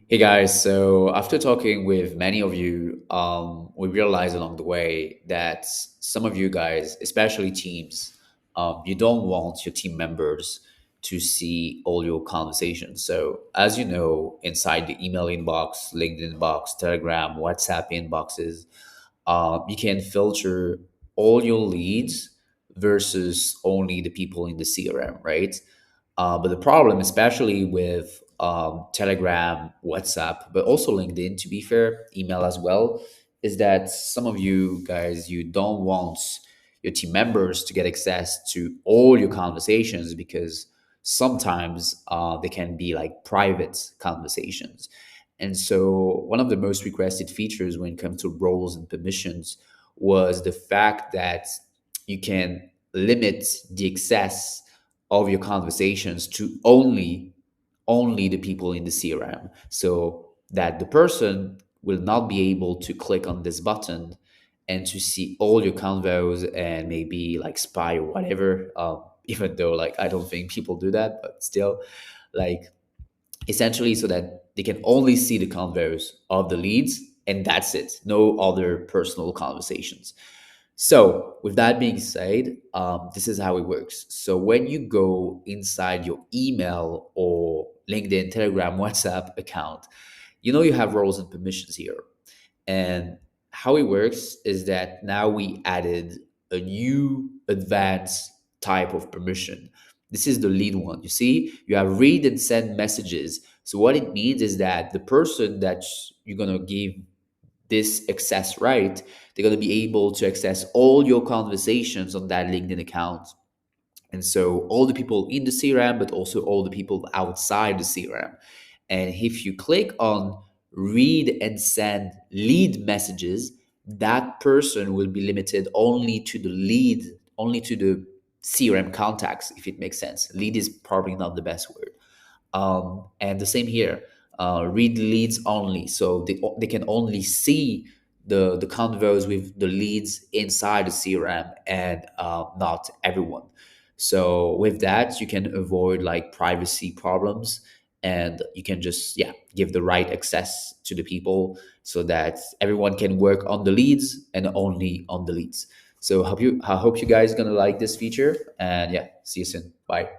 Hey guys, so after talking with many of you, we realized along the way that some of you guys, especially teams, you don't want your team members to see all your conversations. So, as you know, inside the email inbox, LinkedIn inbox, Telegram, WhatsApp inboxes, you can filter all your leads versus only the people in the CRM, right? But the problem, especially with Telegram, WhatsApp, but also LinkedIn, to be fair, email as well, is that some of you guys, you don't want your team members to get access to all your conversations because sometimes they can be like private conversations. And so, one of the most requested features when it comes to roles and permissions was the fact that you can limit the access of your conversations to only the people in the CRM, so that the person will not be able to click on this button and to see all your convos and maybe like spy or whatever. Even though like I don't think people do that, but still, like essentially so that they can only see the convos of the leads and that's it, no other personal conversations. So, with that being said, this is how it works. So, when you go inside your email or LinkedIn, Telegram, WhatsApp account, you know you have roles and permissions here. And how it works is that now we added a new advanced type of permission. This is the lead one. You see, you have read and send messages. So, what it means is that the person that you're going to give this access right, they're going to be able to access all your conversations on that LinkedIn account. And so all the people in the CRM, but also all the people outside the CRM. And if you click on read and send lead messages, that person will be limited only to the lead, only to the CRM contacts, if it makes sense. Lead is probably not the best word. And the same here, read leads only. So they can only see the convos with the leads inside the CRM and not everyone. So with that, you can avoid like privacy problems and you can just, yeah, give the right access to the people so that everyone can work on the leads and only on the leads. So I hope you guys gonna like this feature and yeah, see you soon. Bye.